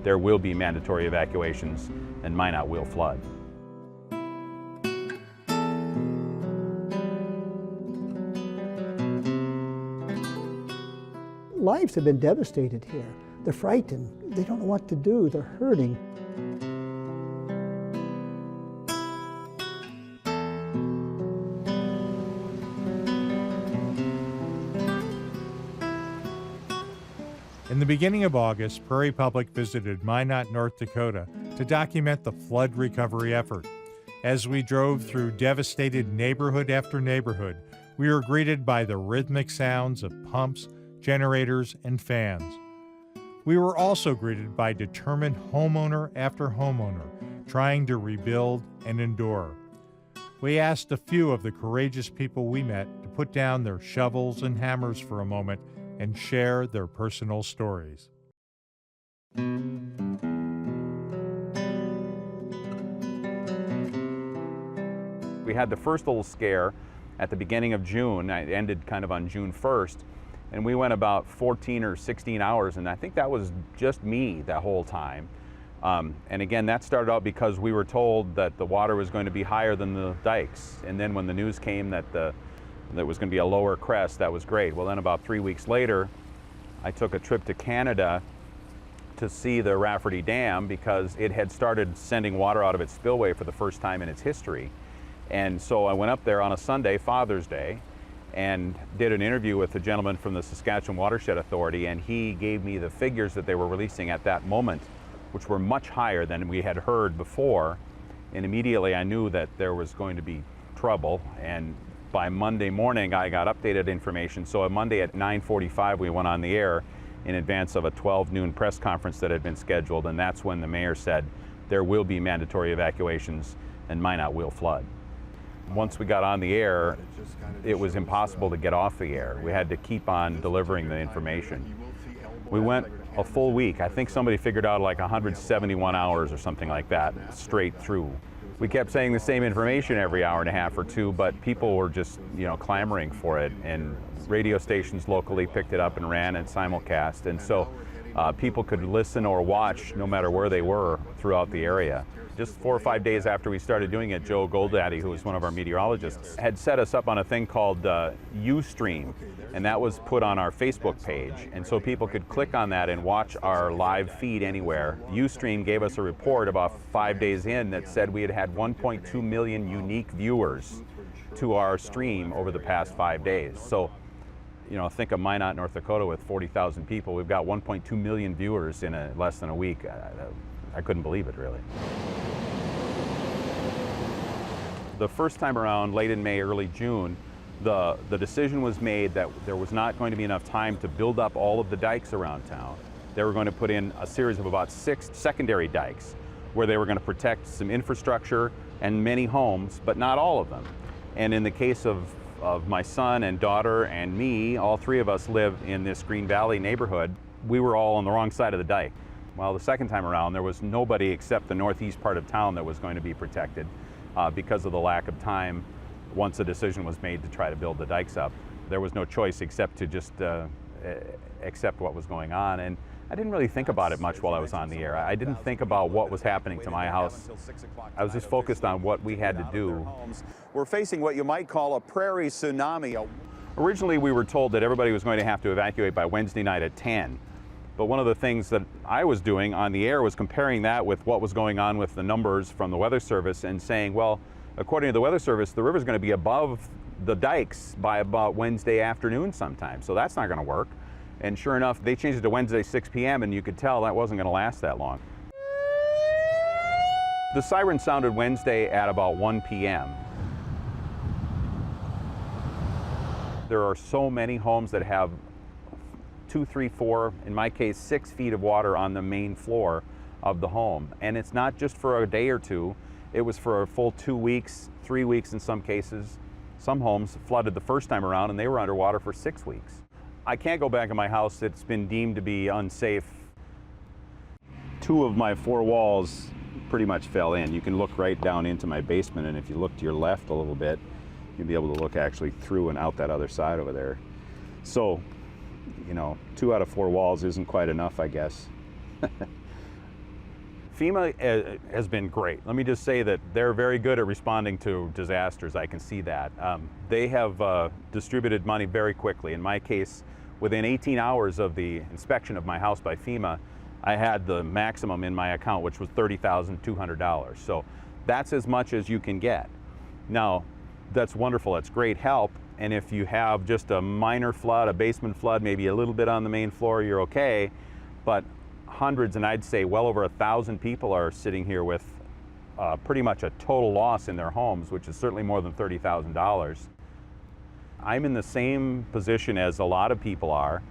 there will be mandatory evacuations and Minot will flood. Lives have been devastated here. They're frightened. They don't know what to do. They're hurting. In the beginning of August, Prairie Public visited Minot, North Dakota to document the flood recovery effort. As we drove through devastated neighborhood after neighborhood, we were greeted by the rhythmic sounds of pumps, generators, and fans. We were also greeted by determined homeowner after homeowner trying to rebuild and endure. We asked a few of the courageous people we met to put down their shovels and hammers for a moment and share their personal stories. We had the first little scare at the beginning of June. It ended kind of on June 1st, and we went about 14 or 16 hours, and I think that was just me that whole time. And again, that started out because we were told that the water was going to be higher than the dikes, and then when the news came that that was going to be a lower crest, that was great. Well, then about 3 weeks later, I took a trip to Canada to see the Rafferty Dam because it had started sending water out of its spillway for the first time in its history. And so I went up there on a Sunday, Father's Day, and did an interview with a gentleman from the Saskatchewan Watershed Authority, and he gave me the figures that they were releasing at that moment, which were much higher than we had heard before. And immediately I knew that there was going to be trouble, and by Monday morning, I got updated information. So on Monday at 9:45, we went on the air in advance of a 12 noon press conference that had been scheduled, and that's when the mayor said there will be mandatory evacuations and Minot will flood. Once we got on the air, it was impossible to get off the air. We had to keep on delivering the information. We went a full week. I think somebody figured out like 171 hours or something like that, straight through. We kept saying the same information every hour and a half or two, but people were just, clamoring for it, and radio stations locally picked it up and ran it simulcast, and so people could listen or watch no matter where they were throughout the area. Just 4 or 5 days after we started doing it, Joe Goldaddy, who was one of our meteorologists, had set us up on a thing called Ustream, and that was put on our Facebook page, and so people could click on that and watch our live feed anywhere. Ustream gave us a report about 5 days in that said we had had 1.2 million unique viewers to our stream over the past 5 days. So, think of Minot, North Dakota with 40,000 people. We've got 1.2 million viewers in less than a week. I couldn't believe it, really. The first time around, late in May, early June, the decision was made that there was not going to be enough time to build up all of the dikes around town. They were going to put in a series of about 6 secondary dikes where they were going to protect some infrastructure and many homes, but not all of them. And in the case of my son and daughter and me, all 3 of us live in this Green Valley neighborhood. We were all on the wrong side of the dike. Well, the second time around, there was nobody except the northeast part of town that was going to be protected because of the lack of time once a decision was made to try to build the dikes up. There was no choice except to just accept what was going on. And I didn't really think about it much while I was on the air. I didn't think about what was happening to my house. I was just focused on what we had to do. We're facing what you might call a prairie tsunami. Originally, we were told that everybody was going to have to evacuate by Wednesday night at 10. But one of the things that I was doing on the air was comparing that with what was going on with the numbers from the Weather Service and saying, well, according to the Weather Service, the river's going to be above the dikes by about Wednesday afternoon sometime. So that's not going to work. And sure enough, they changed it to Wednesday 6 p.m. and you could tell that wasn't going to last that long. The siren sounded Wednesday at about 1 p.m. There are so many homes that have 2, 3, 4, in my case, 6 feet of water on the main floor of the home. And it's not just for a day or two. It was for a full 2 weeks, 3 weeks in some cases. Some homes flooded the first time around and they were underwater for 6 weeks. I can't go back in my house. It's been deemed to be unsafe. 2 of my 4 walls pretty much fell in. You can look right down into my basement, and if you look to your left a little bit, you'll be able to look actually through and out that other side over there. So, 2 out of 4 walls isn't quite enough, I guess. FEMA has been great. Let me just say that they're very good at responding to disasters. I can see that. They have distributed money very quickly. In my case, within 18 hours of the inspection of my house by FEMA, I had the maximum in my account, which was $30,200. So that's as much as you can get. Now, that's wonderful. That's great help. And if you have just a minor flood, a basement flood, maybe a little bit on the main floor, you're okay. But hundreds, and I'd say well over 1,000 people are sitting here with pretty much a total loss in their homes, which is certainly more than $30,000. I'm in the same position as a lot of people are,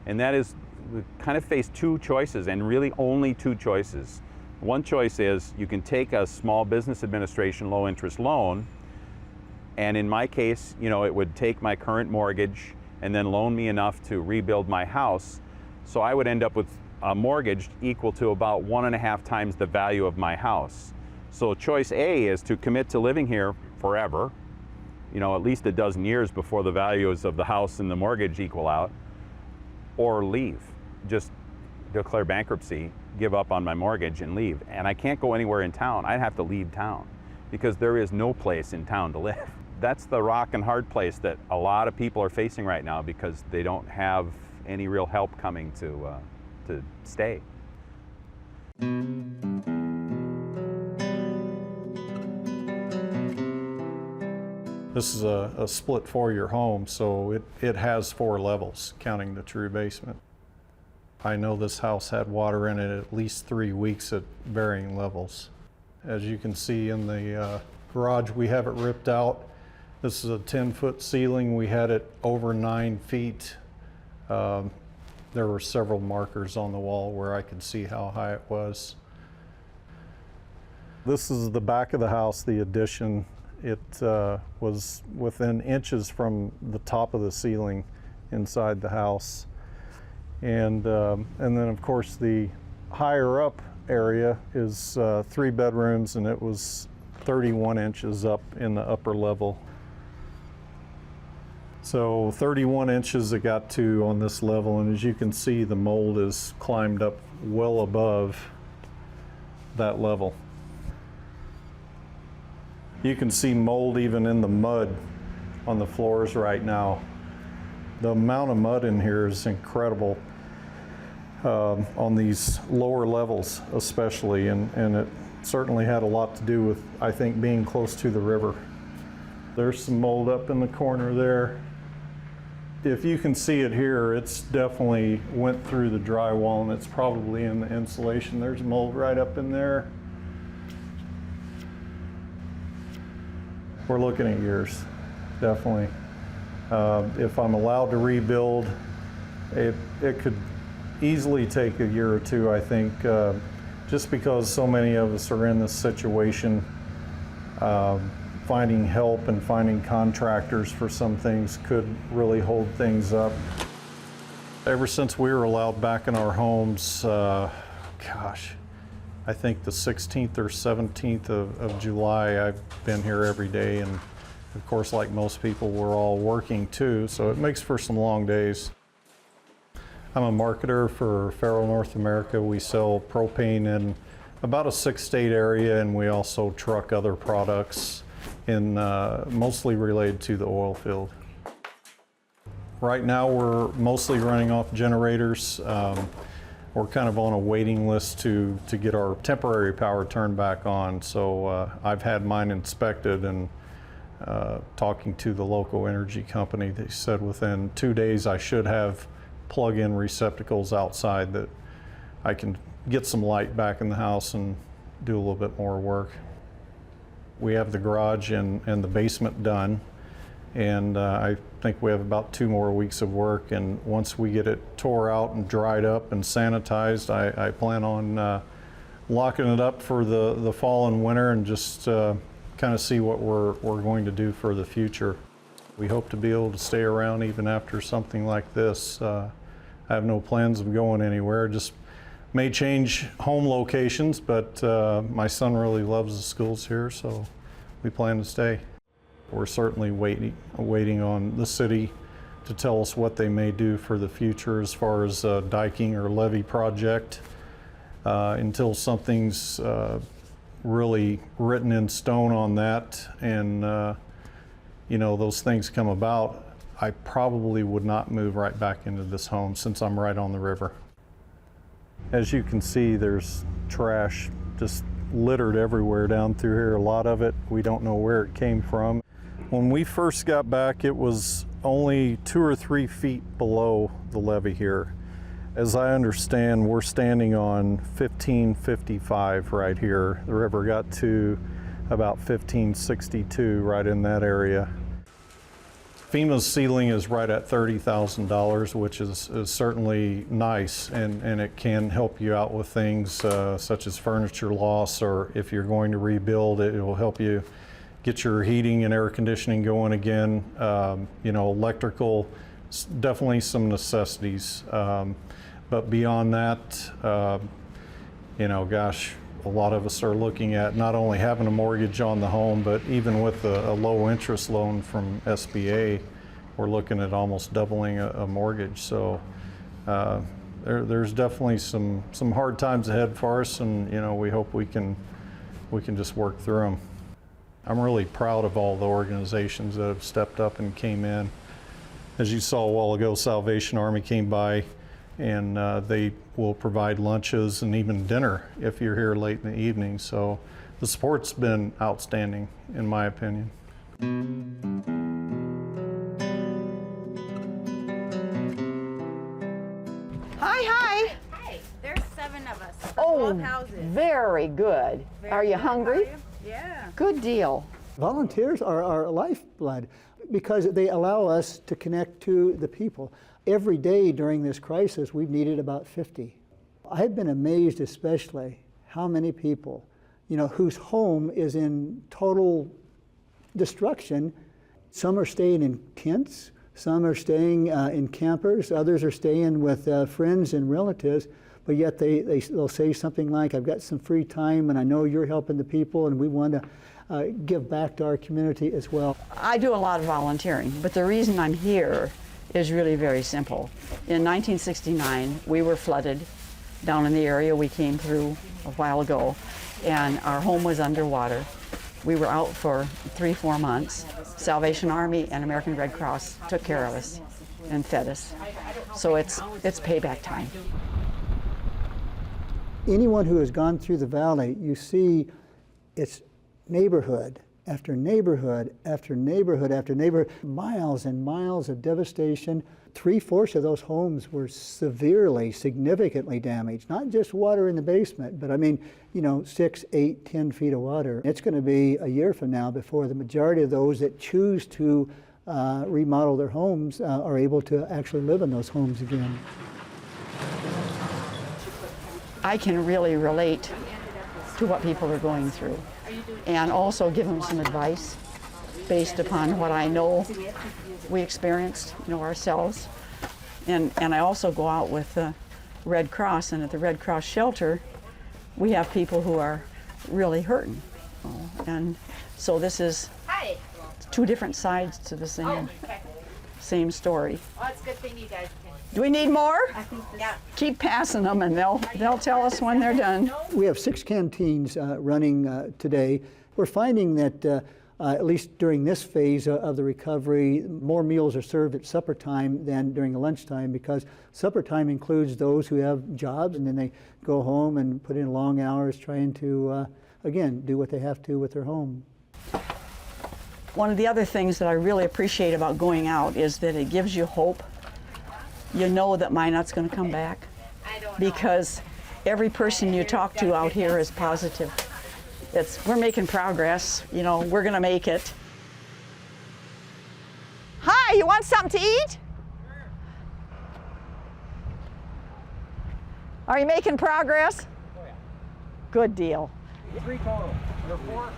and that is we kind of face two choices, and really only two choices. One choice is you can take a small business administration low interest loan, and in my case, you know, it would take my current mortgage and then loan me enough to rebuild my house. So I would end up with a mortgage equal to about 1.5 times the value of my house. So choice A is to commit to living here forever, you know, at least a dozen years before the values of the house and the mortgage equal out, or leave. Just declare bankruptcy, give up on my mortgage and leave. And I can't go anywhere in town. I'd have to leave town because there is no place in town to live. That's the rock and hard place that a lot of people are facing right now because they don't have any real help coming to stay. This is a split four-year home, so it has 4 levels, counting the true basement. I know this house had water in it at least 3 weeks at varying levels. As you can see in the garage, we have it ripped out. This is a 10-foot ceiling. We had it over 9 feet. There were several markers on the wall where I could see how high it was. This is the back of the house, the addition. It was within inches from the top of the ceiling inside the house. And then of course the higher up area is 3 bedrooms, and it was 31 inches up in the upper level. So 31 inches it got to on this level, and as you can see, the mold is climbed up well above that level. You can see mold even in the mud on the floors right now. The amount of mud in here is incredible on these lower levels especially, and it certainly had a lot to do with, I think, being close to the river. There's some mold up in the corner there. If you can see it here, it's definitely went through the drywall, and it's probably in the insulation. There's mold right up in there. We're looking at years, definitely. If I'm allowed to rebuild, it could easily take a year or two, I think, just because so many of us are in this situation. Finding help and finding contractors for some things could really hold things up. Ever since we were allowed back in our homes, gosh, I think the 16th or 17th of July, I've been here every day, and of course, like most people, we're all working too, so it makes for some long days. I'm a marketer for Faro North America. We sell propane in about a 6-state area, and we also truck other products in mostly related to the oil field. Right now, we're mostly running off generators. We're kind of on a waiting list to get our temporary power turned back on. So I've had mine inspected, and talking to the local energy company, they said within 2 days I should have plug-in receptacles outside that I can get some light back in the house and do a little bit more work. We have the garage and the basement done, and I think we have about 2 more weeks of work, and once we get it tore out and dried up and sanitized, I plan on locking it up for the fall and winter and just kind of see what we're going to do for the future. We hope to be able to stay around even after something like this. I have no plans of going anywhere, just may change home locations, but my son really loves the schools here, so we plan to stay. We're certainly waiting on the city to tell us what they may do for the future as far as a diking or levee project. until something's really written in stone on that and those things come about, I probably would not move right back into this home since I'm right on the river. As you can see, there's trash just littered everywhere down through here. A lot of it, we don't know where it came from. When we first got back, it was only 2 or 3 feet below the levee here. As I understand, we're standing on 1555 right here. The river got to about 1562 right in that area. FEMA's ceiling is right at $30,000, which is certainly nice, and it can help you out with things such as furniture loss, or if you're going to rebuild it, it will help you get your heating and air conditioning going again. Electrical, definitely some necessities. But beyond that, gosh, a lot of us are looking at not only having a mortgage on the home, but even with a low interest loan from SBA, we're looking at almost doubling a mortgage. So there's definitely some hard times ahead for us, and we hope we can just work through them. I'm really proud of all the organizations that have stepped up and came in. As you saw a while ago, Salvation Army came by, and they will provide lunches and even dinner if you're here late in the evening. So the support's been outstanding, in my opinion. Hi. Hi, there's 7 of us. From Oh, 12 houses. very good. Are you good. hungry? How are you? Yeah. Good deal. Volunteers are our lifeblood because they allow us to connect to the people. Every day during this crisis, we've needed about 50. I've been amazed especially how many people, whose home is in total destruction. Some are staying in tents, some are staying in campers, others are staying with friends and relatives, but yet they'll say something like, I've got some free time and I know you're helping the people and we want to give back to our community as well. I do a lot of volunteering, but the reason I'm here is really very simple. In 1969, we were flooded down in the area we came through a while ago, and our home was underwater. We were out for 3-4 months. Salvation Army and American Red Cross took care of us and fed us. So it's payback time. Anyone who has gone through the valley, you see it's neighborhood after neighborhood after neighborhood after neighborhood, miles and miles of devastation. 3/4 of those homes were severely, significantly damaged. Not just water in the basement, but 6, 8, 10 feet of water. It's going to be a year from now before the majority of those that choose to remodel their homes are able to actually live in those homes again. I can really relate to what people are going through and also give them some advice based upon what I know we experienced, ourselves. And I also go out with the Red Cross, and at the Red Cross shelter, we have people who are really hurting. And so this is Hi. 2 different sides to the same story. Well, it's a good thing you guys can. Do we need more? Yeah. Keep passing them and they'll tell us when they're done. We have 6 canteens running today. We're finding that at least during this phase of the recovery, more meals are served at supper time than during the lunchtime, because supper time includes those who have jobs and then they go home and put in long hours trying to, again, do what they have to with their home. One of the other things that I really appreciate about going out is that it gives you hope. You know that Minot's going to come back, because every person you talk to out here is positive. We're making progress, we're going to make it. Hi, you want something to eat? Are you making progress? Oh, yeah. Good deal. 3 total. There 4?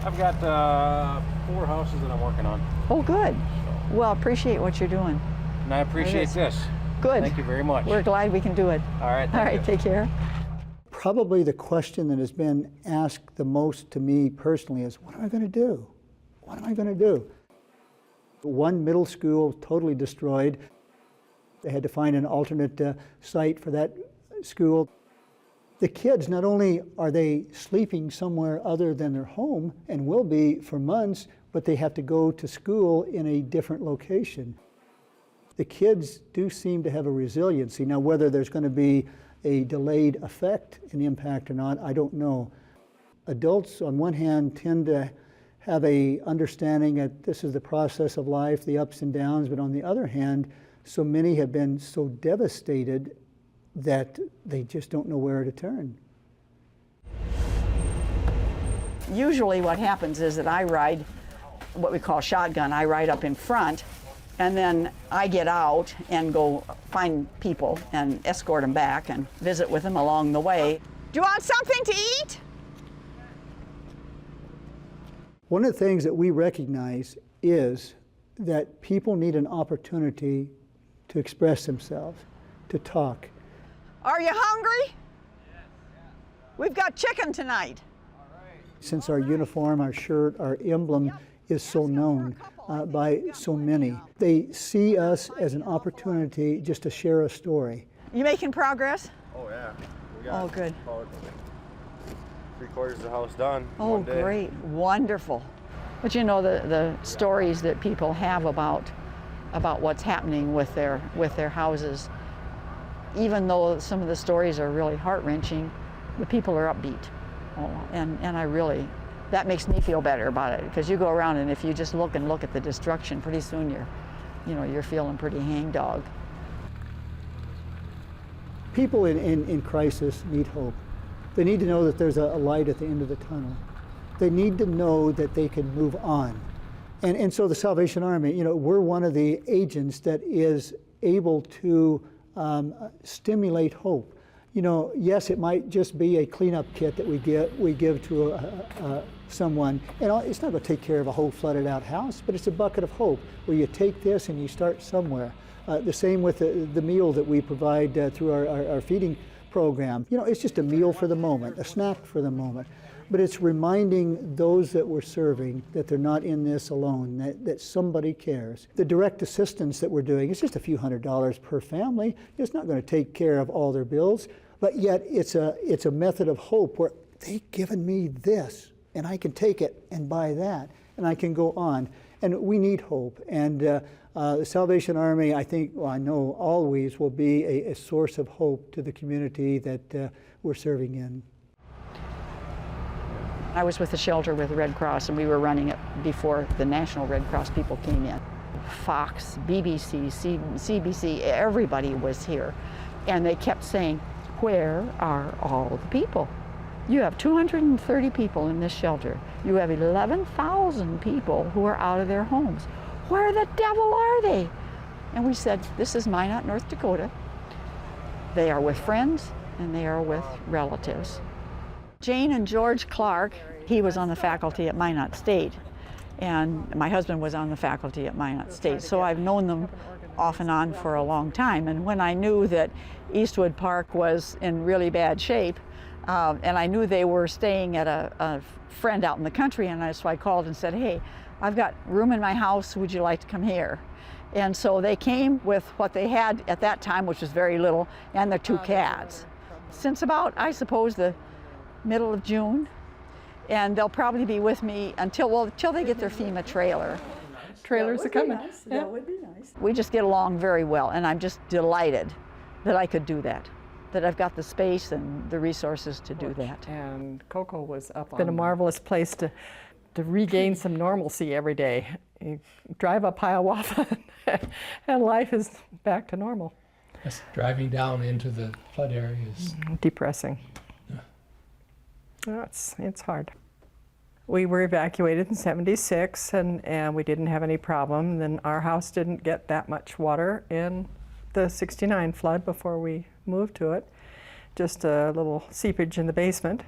I've got 4 houses that I'm working on. Oh, good. Well, appreciate what you're doing. And I appreciate this. Good. Thank you very much. We're glad we can do it. All right. All right, take care. Probably the question that has been asked the most to me personally is, what am I going to do? What am I going to do? 1 middle school totally destroyed. They had to find an alternate site for that school. The kids, not only are they sleeping somewhere other than their home, and will be for months, but they have to go to school in a different location. The kids do seem to have a resiliency. Now, whether there's going to be a delayed effect and impact or not, I don't know. Adults, on one hand, tend to have a understanding that this is the process of life, the ups and downs, but on the other hand, so many have been so devastated that they just don't know where to turn. Usually what happens is that I ride what we call shotgun. I ride up in front, and then I get out and go find people and escort them back and visit with them along the way. Do you want something to eat? One of the things that we recognize is that people need an opportunity to express themselves, to talk. Are you hungry? We've got chicken tonight. Since our uniform, our shirt, our emblem is so known by so many, they see us as an opportunity just to share a story. You making progress? Oh yeah. We got good. about 3/4 of the house done. Oh, one day. great, wonderful. But you know, the stories that people have about what's happening with their houses, even though some of the stories are really heart-wrenching, the people are upbeat. Oh, and I really, that makes me feel better about it, because you go around and if you just look at the destruction, pretty soon you're feeling pretty hangdog. People in crisis need hope. They need to know that there's a light at the end of the tunnel. They need to know that they can move on. And so the Salvation Army, we're one of the agents that is able to stimulate hope. Yes, it might just be a cleanup kit that we give to someone, and it's not going to take care of a whole flooded out house, but it's a bucket of hope where you take this and you start somewhere. The same with the meal that we provide through our feeding program. It's just a meal for the moment, a snack for the moment, but it's reminding those that we're serving that they're not in this alone, that somebody cares. The direct assistance that we're doing is just a few $100s per family. It's not going to take care of all their bills, but yet it's a method of hope where they've given me this, and I can take it and buy that, and I can go on. And we need hope. And the Salvation Army, I know always will be a source of hope to the community that we're serving in. I was with the shelter with the Red Cross, and we were running it before the National Red Cross people came in. Fox, BBC, CBC, everybody was here. And they kept saying, where are all the people? You have 230 people in this shelter. You have 11,000 people who are out of their homes. Where the devil are they? And we said, this is Minot, North Dakota. They are with friends and they are with relatives. Jane and George Clark, he was on the faculty at Minot State, and my husband was on the faculty at Minot State. So I've known them off and on for a long time. And when I knew that Eastwood Park was in really bad shape, and I knew they were staying at a friend out in the country, and so I called and said, hey, I've got room in my house, would you like to come here? And so they came with what they had at that time, which was very little, and their 2 cats. Since about, I suppose, the middle of June, and they'll probably be with me until they get their FEMA trailer. Trailers are coming. Nice. Yeah. That would be nice. We just get along very well, and I'm just delighted that I could do that I've got the space and the resources to do that. And Coco was up. It's been a marvelous place to regain some normalcy every day. You drive up Hiawatha and life is back to normal. Yes, driving down into the flood area is depressing. Yeah. It's hard. We were evacuated in '76 and we didn't have any problem. Then our house didn't get that much water in the '69 flood before we moved to it. Just a little seepage in the basement.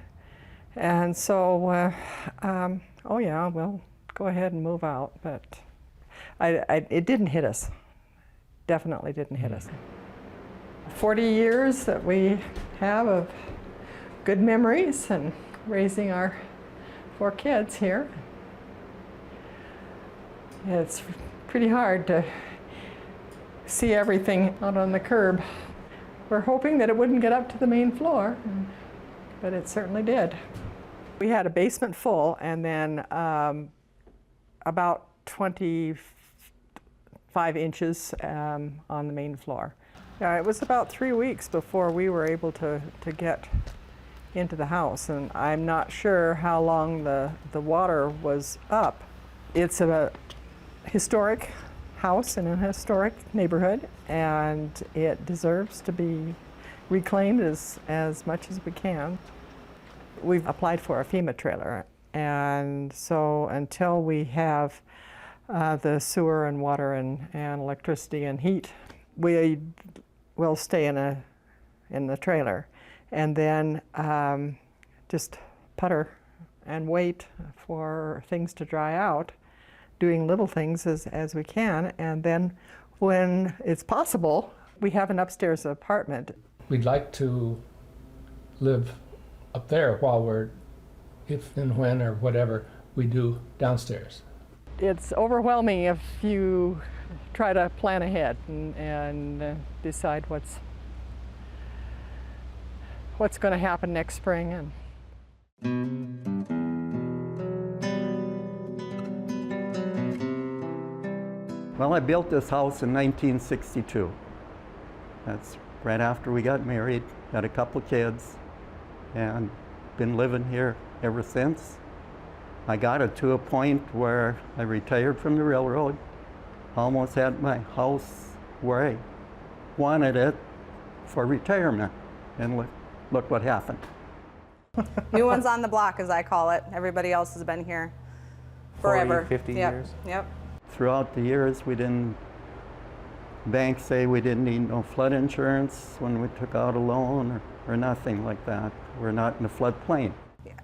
And so, oh yeah, we'll go ahead and move out. But it didn't hit us. Definitely didn't hit us. 40 years that we have of good memories and raising our 4 kids here. It's pretty hard to see everything out on the curb. We're hoping that it wouldn't get up to the main floor, but it certainly did. We had a basement full, and then about 25 inches on the main floor. Yeah, it was about 3 weeks before we were able to get into the house, and I'm not sure how long the water was up. It's a historic house in a historic neighborhood, and it deserves to be reclaimed as much as we can. We've applied for a FEMA trailer, and so until we have the sewer and water and electricity and heat, we will stay in the trailer, and then just putter and wait for things to dry out, doing little things as we can, and then when it's possible, we have an upstairs apartment. We'd like to live up there while we're, if and when or whatever we do downstairs. It's overwhelming if you try to plan ahead and decide what's going to happen next spring. Well, I built this house in 1962. That's right after we got married, got a couple kids, and been living here ever since. I got it to a point where I retired from the railroad, almost had my house where I wanted it for retirement, and look what happened. New ones on the block, as I call it. Everybody else has been here forever. 40, 50 years. Yep. Throughout the years, banks say we didn't need no flood insurance when we took out a loan or nothing like that. We're not in a floodplain.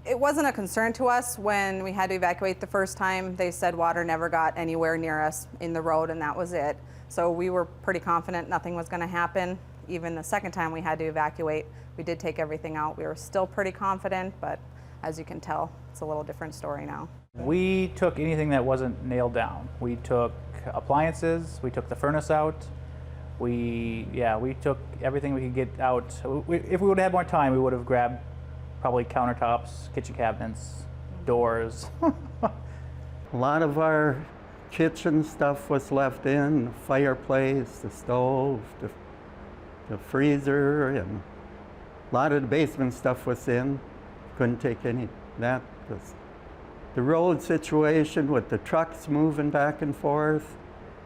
It wasn't a concern to us when we had to evacuate the first time. They said water never got anywhere near us in the road, and that was it. So we were pretty confident nothing was going to happen. Even the second time we had to evacuate, we did take everything out. We were still pretty confident, but as you can tell, it's a little different story now. We took anything that wasn't nailed down. We took appliances, we took the furnace out, we took everything we could get out. If we would have had more time, we would have grabbed probably countertops, kitchen cabinets, doors. A lot of our kitchen stuff was left in, the fireplace, the stove, the freezer, and a lot of the basement stuff was in. Couldn't take any of that because the road situation with the trucks moving back and forth,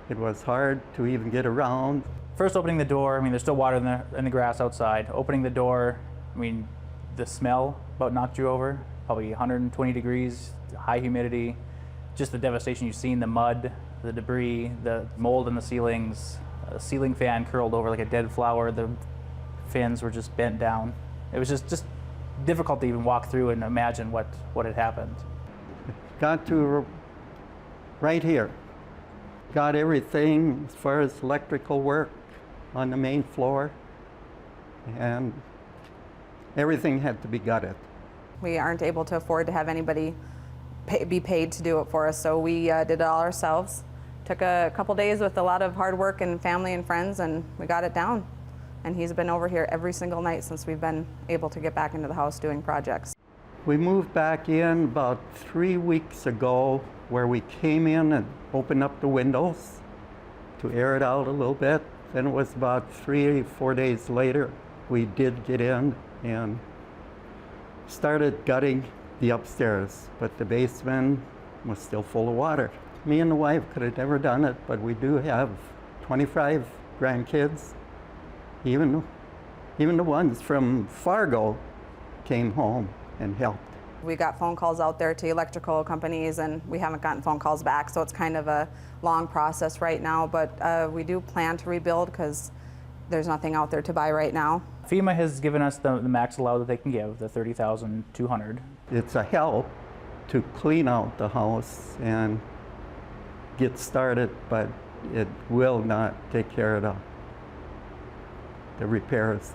it was hard to even get around. First opening the door, I mean, there's still water in the grass outside. Opening the door, I mean, the smell about knocked you over. Probably 120 degrees, high humidity, just the devastation you've seen, the mud, the debris, the mold in the ceilings, a ceiling fan curled over like a dead flower, the fins were just bent down. It was just difficult to even walk through and imagine what had happened. Got to right here. Got everything as far as electrical work on the main floor, and everything had to be gutted. We aren't able to afford to have anybody be paid to do it for us, so we did it all ourselves. Took a couple days with a lot of hard work and family and friends, and we got it down. And he's been over here every single night since we've been able to get back into the house doing projects. We moved back in about 3 weeks ago, where we came in and opened up the windows to air it out a little bit. Then it was about 3 or 4 days later, we did get in and started gutting the upstairs, but the basement was still full of water. Me and the wife could have never done it, but we do have 25 grandkids. Even the ones from Fargo came home and helped. We got phone calls out there to electrical companies, and we haven't gotten phone calls back, so it's kind of a long process right now, but we do plan to rebuild because there's nothing out there to buy right now. FEMA has given us the max allowed that they can give, the $30,200. It's a help to clean out the house and get started, but it will not take care of the repairs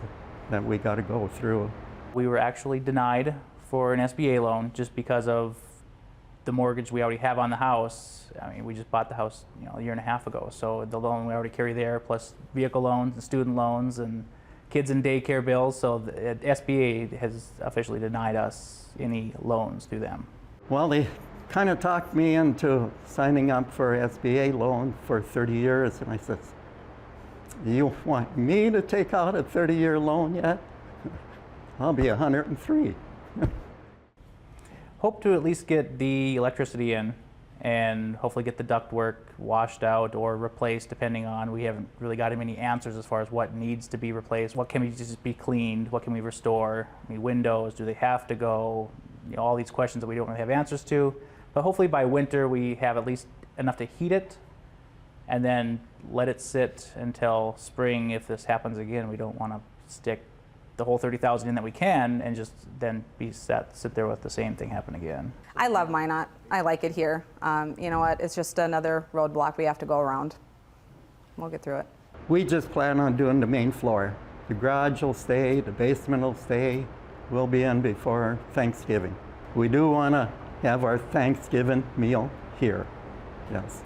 that we got to go through. We were actually denied for an SBA loan just because of the mortgage we already have on the house. I mean, we just bought the house, a year and a half ago. So the loan we already carry there, plus vehicle loans and student loans and kids and daycare bills. So the SBA has officially denied us any loans through them. Well, they kind of talked me into signing up for an SBA loan for 30 years. And I said, you want me to take out a 30-year loan yet? I'll be 103. Hope to at least get the electricity in and hopefully get the ductwork washed out or replaced, depending on, we haven't really got many answers as far as what needs to be replaced, what can just be cleaned, what can we restore, windows, do they have to go, all these questions that we don't really have answers to. But hopefully by winter we have at least enough to heat it and then let it sit until spring. If this happens again, we don't want to stick the whole 30,000 in that we can and just then sit there with the same thing happen again. I love Minot. I like it here. You know what? It's just another roadblock we have to go around. We'll get through it. We just plan on doing the main floor. The garage will stay, the basement will stay. We'll be in before Thanksgiving. We do want to have our Thanksgiving meal here. Yes.